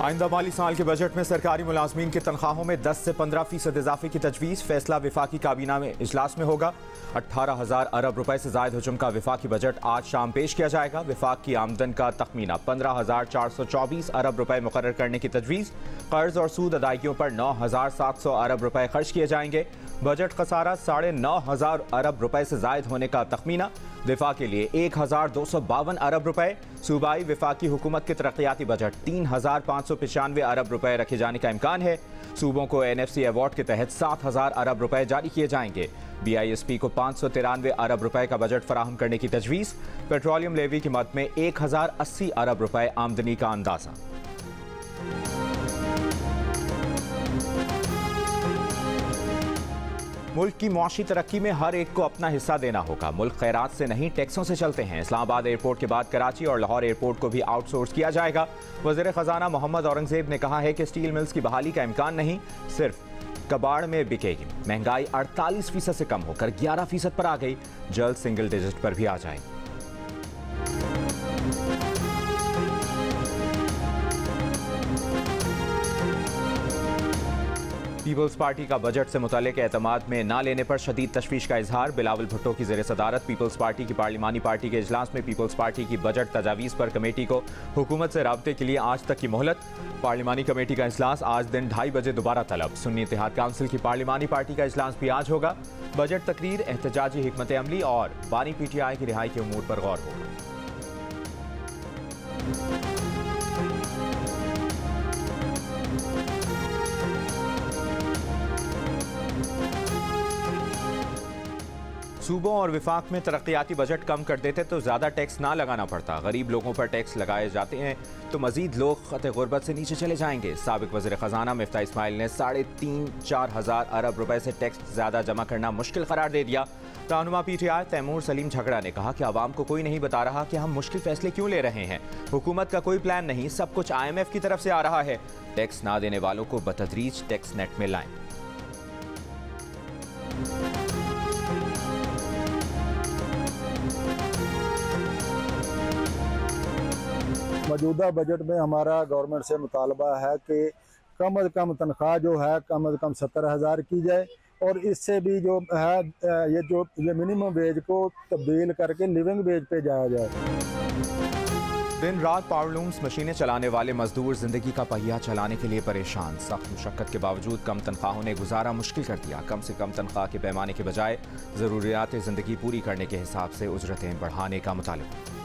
आइंदा माली साल के बजट में सरकारी मुलाजमीन की तनख्वाहों में 10 से 15% इजाफे की तजवीज़। फैसला विफाकी काबीना में इजलास में होगा। 18,000 अरब रुपए से जायद हजम का विफाकी बजट आज शाम पेश किया जाएगा। विफाक की आमदन का तखमीना 15,424 अरब रुपए मुकर्रर करने की तजवीज़। कर्ज और सूद अदायगियों पर 9,700 अरब रुपए खर्च किए जाएंगे। बजट खसारा 9,500 अरब रुपए से जायद होने का तखमीना। दिफा के लिए 1,252 अरब रुपए। सूबाई विफाकी हुकूमत के तरक्याती बजट 3,595 अरब रुपए रखे जाने का इम्कान है। सूबों को NFC अवार्ड के तहत 7,000 अरब रुपए जारी किए जाएंगे। BISP को 593 अरब रुपए का बजट फराहम करने की तजवीज़। पेट्रोलियम लेवी की मद में 1,080 अरब रुपए आमदनी का अंदाजा। मुल्क की मुआशी तरक्की में हर एक को अपना हिस्सा देना होगा। मुल्क खैरात से नहीं टैक्सों से चलते हैं। इस्लामाबाद एयरपोर्ट के बाद कराची और लाहौर एयरपोर्ट को भी आउटसोर्स किया जाएगा। वज़ीर ख़जाना मोहम्मद औरंगज़ेब ने कहा है कि स्टील मिल्स की बहाली का इम्कान नहीं, सिर्फ कबाड़ में बिकेगी। महंगाई 48% से कम होकर 11% पर आ गई। जल्द सिंगल डिजिट पर भी आ जाएगी। पीपल्स पार्टी का बजट से मुतालिक एतमाद में ना लेने पर शदीद तशवीश का इजहार। बिलावल भुट्टो की ज़ेर सदारत पीपल्स पार्टी की पार्लिमानी पार्टी के इजलास में पीपल्स पार्टी की बजट तजावीज़ पर कमेटी को हुकूमत से राब्ते के लिए आज तक की मोहलत। पार्लिमानी कमेटी का इजलास आज दिन 2:30 बजे दोबारा तलब। सुन्नी इत्तेहाद काउंसिल की पार्लिमानी पार्टी का इजलास भी आज होगा। बजट तकरीर, एहतजाजी हिकमत अमली और बानी PTI की रिहाई के उमूर पर गौर होगा। सूबों और विफाक में तरक्याती बजट कम कर देते तो ज़्यादा टैक्स ना लगाना पड़ता। गरीब लोगों पर टैक्स लगाए जाते हैं तो मजीद लोग खत गुर्बत से नीचे चले जाएंगे। साबिक वज़ीर ख़जाना मिफ्ता इस्माइल ने 3.5-4 हज़ार अरब रुपए से टैक्स ज़्यादा जमा करना मुश्किल करार दे दिया। रहनुमा PTI तैमूर सलीम झगड़ा ने कहा कि आवाम को कोई नहीं बता रहा कि हम मुश्किल फैसले क्यों ले रहे हैं। हुकूमत का कोई प्लान नहीं, सब कुछ IMF की तरफ से आ रहा है। टैक्स ना देने वालों को बतदरीज टैक्स नेट में लाएं। मौजूदा बजट में हमारा गवर्नमेंट से मुतालबा है कि कम अज़ कम तनख्वाह जो है कम अज़ कम 70,000 की जाए और इससे भी जो है ये मिनिमम वेज को तब्दील करके लिविंग वेज पे जाया जाए। दिन रात पावरलूम्स मशीनें चलाने वाले मजदूर जिंदगी का पहिया चलाने के लिए परेशान। सख्त मुशक्कत के बावजूद कम तनख्वाहों ने गुजारा मुश्किल कर दिया। कम से कम तनख्वाह के पैमाने के बजाय ज़रूरियात ज़िंदगी पूरी करने के हिसाब से उजरतें बढ़ाने का मुतालिबा।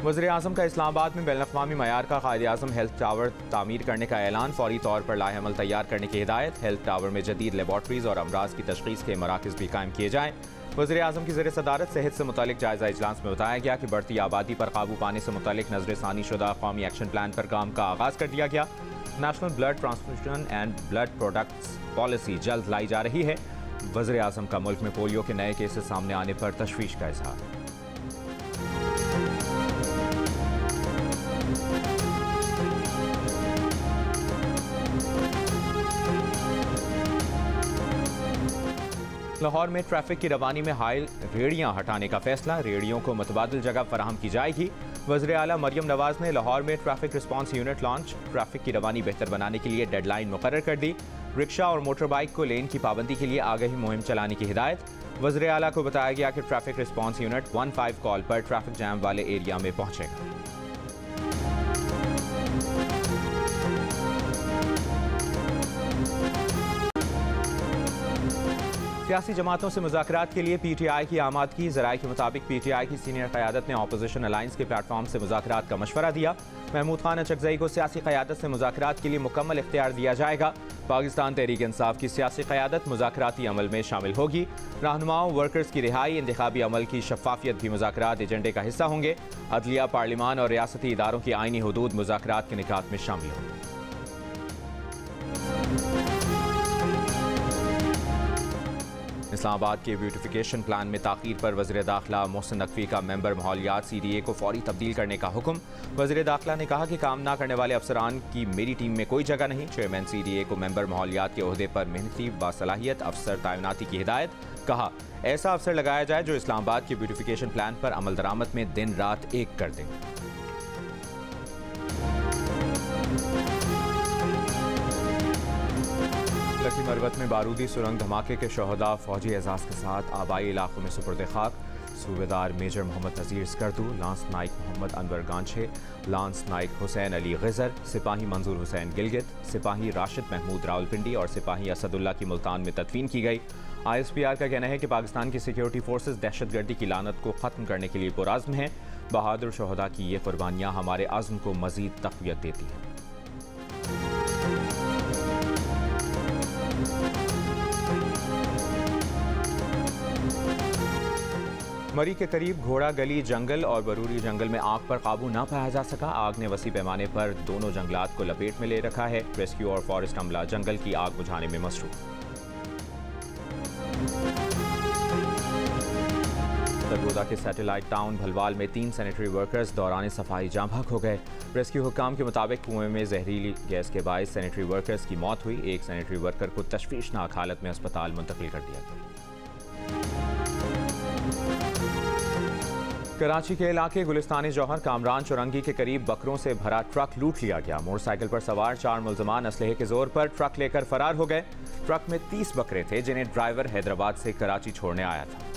वज़ीर आज़म का इस्लामाबाद में बैनुल-अक़वामी मयार का क़ायद-ए-आज़म हेल्थ टावर तामीर करने का ऐलान। फौरी तौर पर लाहे-अमल तैयार करने की हिदायत। हेल्थ टावर में जदीद लेबॉर्ट्रीज़ और अमराज की तशख़ीस के मराकज़ भी कायम किए जाएँ। वज़ीर आज़म की ज़ेर सदारत सेहत से मुतालिक जायज़ा इजलास में बताया गया कि बढ़ती आबादी पर काबू पाने से मुतालिक नज़रसानी शुदा क़ौमी एक्शन प्लान पर काम का आगाज़ कर दिया गया। National blood transfusion and blood products policy जल्द लाई जा रही है। वज़ीर आज़म का मुल्क में पोलियो के नए केसेस सामने आने पर तशवीश का इजहार। लाहौर में ट्रैफिक की रवानी में हाइल रेहड़ियां हटाने का फैसला। रेहड़ियों को मुतबादिल जगह फराहम की जाएगी। वज़ीर आला मरियम नवाज ने लाहौर में traffic response unit launch. Traffic की रवानी बेहतर बनाने के लिए डेडलाइन मुकर्रर कर दी। रिक्शा और मोटर बाइक को लेन की पाबंदी के लिए आगाही मुहिम चलाने की हिदायत। वज़ीर आला को बताया गया कि ट्रैफिक रिस्पांस यूनिट 15 कॉल पर ट्रैफिक जैम वाले एरिया में पहुंचेगा। सियासी जमातों से मुज़ाकरात के लिए PTI की आमादगी। ज़राए के मुताबिक PTI की सीनियर क़यादत ने अपोजिशन अलायंस के प्लेटफॉर्म से मुज़ाकरात का मशवरा दिया। महमूद खान अचकज़ई को सियासी क़यादत से मुज़ाकरात के लिए मुकम्मल इख्तियार दिया जाएगा। पाकिस्तान तहरीक इंसाफ की सियासी क़यादत मुज़ाकराती अमल में शामिल होगी। रहनुमाओं वर्कर्स की रिहाई, इंतखाबी अमल की शफाफियत भी मुज़ाकरात एजेंडे का हिस्सा होंगे। अदलिया, पार्लिमान और रियासती इदारों की आइनी हुदूद मुज़ाकरात के निकात में शामिल होंगे। इस्लामाबाद के ब्यूटिफिकेशन प्लान में ताख़ीर पर वज़ीर दाखिला मोहसिन नकवी का मेंबर माहौलियात CDA को फौरी तब्दील करने का हुक्म। वज़ीर दाखिला ने कहा कि काम ना करने वाले अफसरान की मेरी टीम में कोई जगह नहीं। चेयरमैन CDA को मेंबर माहौलियात के ओहदे पर मेहनती बासलाहियत अफसर तैनाती की हिदायत। कहा ऐसा अफसर लगाया जाए जो इस्लामाबाद के ब्यूटिफिकेशन प्लान पर अमल दरामद में दिन रात एक कर दे। लकी मरवत में बारूदी सुरंग धमाके के शहदा फौजी एजाज के साथ आबाई इलाकों में सुपुर्द खाक। सूबेदार मेजर मोहम्मद नज़ीर स्कर्दू, लांस नाइक मोहम्मद अनवर गांछे, लांस नाइक हुसैन अली गज़र, सिपाही मंजूर हुसैन गिलगित, सिपाही राशिद महमूद रावलपिंडी और सिपाही असदुल्ला की मुल्तान में तदफीन की गई। ISPR का कहना है कि पाकिस्तान की सिक्योरिटी फोर्सेस दहशतगर्दी की लानत को ख़त्म करने के लिए पुरअज़्म हैं। बहादुर शहदा की ये कुर्बानियाँ हमारे अज़्म को मज़ीद तक़वियत देती हैं। मरी के करीब घोड़ा गली जंगल और बरूरी जंगल में आग पर काबू न पाया जा सका। आग ने वसी पैमाने पर दोनों जंगलात को लपेट में ले रखा है। रेस्क्यू और फॉरेस्ट अमला जंगल की आग बुझाने में मसरूफ। सरगोदा के सैटेलाइट टाउन भलवाल में 3 सैनिटरी वर्कर्स दौरान सफाई जाम भाग हो गए। रेस्क्यू हुक्काम के मुताबिक कुएं में जहरीली गैस के बायस सैनिटरी वर्कर्स की मौत हुई। एक सैनिटरी वर्कर को तशवीशनाक हालत में अस्पताल मुंतकिल कर दिया गया। कराची के इलाके गुलिस्तानी जौहर कामरान चौरंगी के करीब बकरों से भरा ट्रक लूट लिया गया। मोटरसाइकिल पर सवार 4 मुल्ज़मान असलहे के जोर पर ट्रक लेकर फरार हो गए। ट्रक में 30 बकरे थे जिन्हें ड्राइवर हैदराबाद से कराची छोड़ने आया था।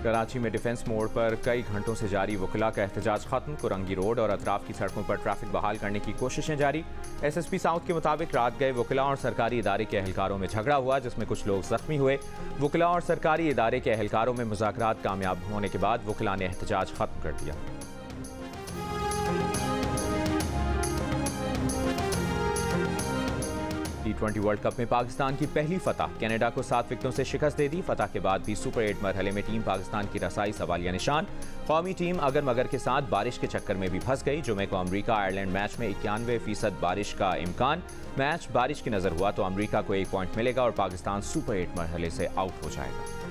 कराची में डिफेंस मोड़ पर कई घंटों से जारी वकला का एहतजाज खत्म। कुरंगी रोड और अतराफ की सड़कों पर ट्रैफिक बहाल करने की कोशिशें जारी। SSP साउथ के मुताबिक रात गए वकला और सरकारी इदारे के एहलकारों में झगड़ा हुआ जिसमें कुछ लोग जख्मी हुए। वकला और सरकारी इदारे के एहलकारों में मुज़ाकरात कामयाब होने के बाद वकला ने एहतजाज खत्म कर दिया। T20 वर्ल्ड कप में पाकिस्तान की पहली फतह। कनाडा को 7 विकेटों से शिकस्त दे दी। फतह के बाद भी सुपर 8 मरहले में टीम पाकिस्तान की रसाई सवालिया निशान। कौमी टीम अगर मगर के साथ बारिश के चक्कर में भी फंस गई। जुमे को अमरीका आयरलैंड मैच में 91% बारिश का इम्कान। मैच बारिश की नजर हुआ तो अमरीका को 1 पॉइंट मिलेगा और पाकिस्तान सुपर 8 मरहले से आउट हो जाएगा।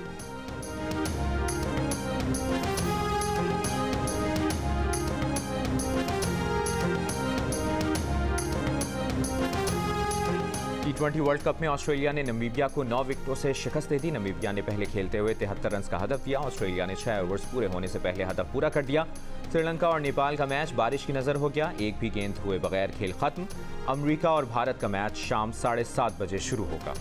T20 वर्ल्ड कप में ऑस्ट्रेलिया ने नामीबिया को 9 विकेटों से शिकस्त दे दी। नामीबिया ने पहले खेलते हुए 73 रन का हदफ दिया। ऑस्ट्रेलिया ने 6 ओवर्स पूरे होने से पहले हदफ पूरा कर दिया। श्रीलंका और नेपाल का मैच बारिश की नजर हो गया। एक भी गेंद हुए बगैर खेल खत्म। अमेरिका और भारत का मैच शाम 7:30 बजे शुरू होगा।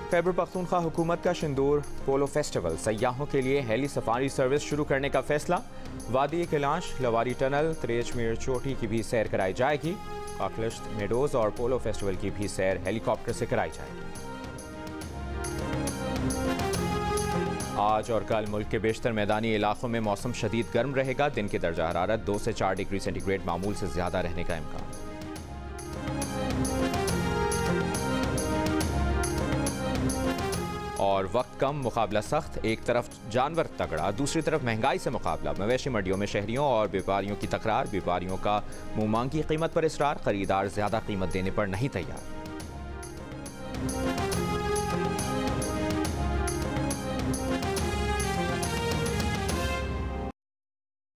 खैबर पख्तूनख्वा हुकूमत का शिंदूर पोलो फेस्टिवल। सयाहों के लिए हेली सफारी सर्विस शुरू करने का फैसला। वादी कैलाश, लवारी टनल, त्रेजमीर चोटी की भी सैर कराई जाएगी। काकलिश्त मेडोज और पोलो फेस्टिवल की भी सैर हेलीकॉप्टर से कराई जाएगी। आज और कल मुल्क के बेशतर मैदानी इलाकों में मौसम शदीद गर्म रहेगा। दिन के दर्जा हरारत 2 से 4 डिग्री सेंटीग्रेड मामूल से ज्यादा रहने का इम्कान। और वक्त कम, मुकाबला सख्त। एक तरफ जानवर तगड़ा, दूसरी तरफ महंगाई से मुकाबला। मवेशी मंडियों में शहरियों और व्यापारियों की तकरार। व्यापारियों का मुंह मांगी कीमत पर इसरार। खरीदार ज्यादा कीमत देने पर नहीं तैयार।